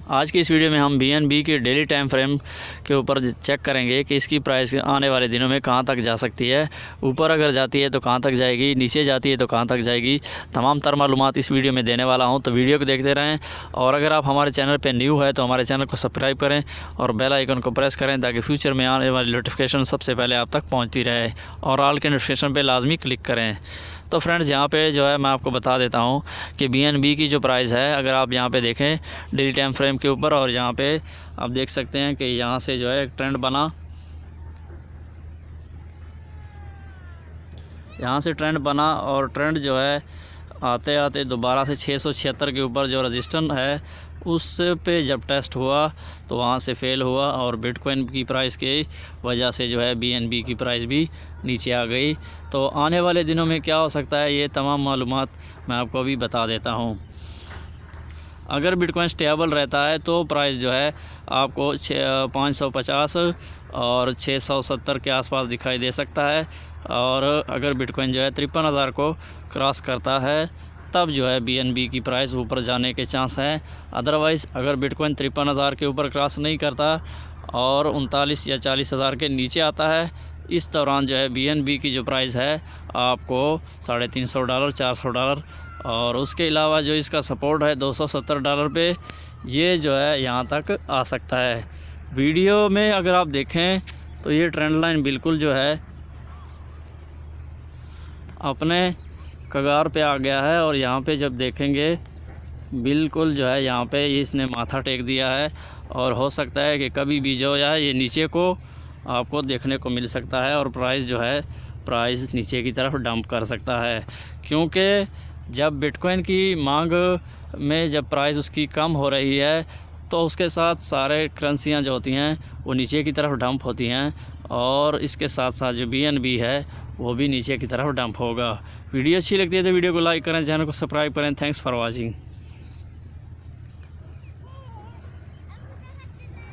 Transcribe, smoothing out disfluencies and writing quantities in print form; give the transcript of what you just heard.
आज की इस वीडियो में हम BNB के डेली टाइम फ्रेम के ऊपर चेक करेंगे कि इसकी प्राइस आने वाले दिनों में कहां तक जा सकती है। ऊपर अगर जाती है तो कहां तक जाएगी, नीचे जाती है तो कहां तक जाएगी, तमाम तर मालूमात इस वीडियो में देने वाला हूं। तो वीडियो को देखते रहें और अगर आप हमारे चैनल पर न्यू है तो हमारे चैनल को सब्सक्राइब करें और बेल आइकन को प्रेस करें ताकि फ्यूचर में आने वाली नोटिफिकेशन सबसे पहले आप तक पहुँचती रहे और ऑल के नोटिफिकेशन पर लाजमी क्लिक करें। तो फ्रेंड्स, यहाँ पे जो है मैं आपको बता देता हूँ कि BNB की जो प्राइस है, अगर आप यहाँ पे देखें डेली टाइम फ्रेम के ऊपर, और यहाँ पे आप देख सकते हैं कि यहाँ से जो है एक ट्रेंड बना, यहाँ से ट्रेंड बना और ट्रेंड जो है आते आते दोबारा से 676 के ऊपर जो रजिस्टेंस है उस पे जब टेस्ट हुआ तो वहाँ से फेल हुआ और बिटकॉइन की प्राइस की वजह से जो है BNB की प्राइस भी नीचे आ गई। तो आने वाले दिनों में क्या हो सकता है, ये तमाम मालूमात मैं आपको अभी बता देता हूँ। अगर बिटकॉइन स्टेबल रहता है तो प्राइस जो है आपको 550 और 670 के आसपास दिखाई दे सकता है। और अगर बिटकॉइन जो है 53,000 को क्रॉस करता है तब जो है BNB की प्राइस ऊपर जाने के चांस हैं। अदरवाइज़ अगर बिटकॉइन 53,000 के ऊपर क्रॉस नहीं करता और 39 या 40,000 के नीचे आता है, इस दौरान जो है BNB की जो प्राइस है आपको $350, $400 और उसके अलावा जो इसका सपोर्ट है $270 पे, ये जो है यहाँ तक आ सकता है। वीडियो में अगर आप देखें तो ये ट्रेंड लाइन बिल्कुल जो है अपने कगार पे आ गया है और यहाँ पे जब देखेंगे बिल्कुल जो है यहाँ पे इसने माथा टेक दिया है और हो सकता है कि कभी भी जो है ये नीचे को आपको देखने को मिल सकता है और प्राइस जो है प्राइस नीचे की तरफ डंप कर सकता है। क्योंकि जब बिटकॉइन की मांग में जब प्राइस उसकी कम हो रही है तो उसके साथ सारे करेंसियाँ जो होती हैं वो नीचे की तरफ डंप होती हैं और इसके साथ साथ जो BNB है वो भी नीचे की तरफ डंप होगा। वीडियो अच्छी लगती है तो वीडियो को लाइक करें, चैनल को सब्सक्राइब करें। Thanks for watching.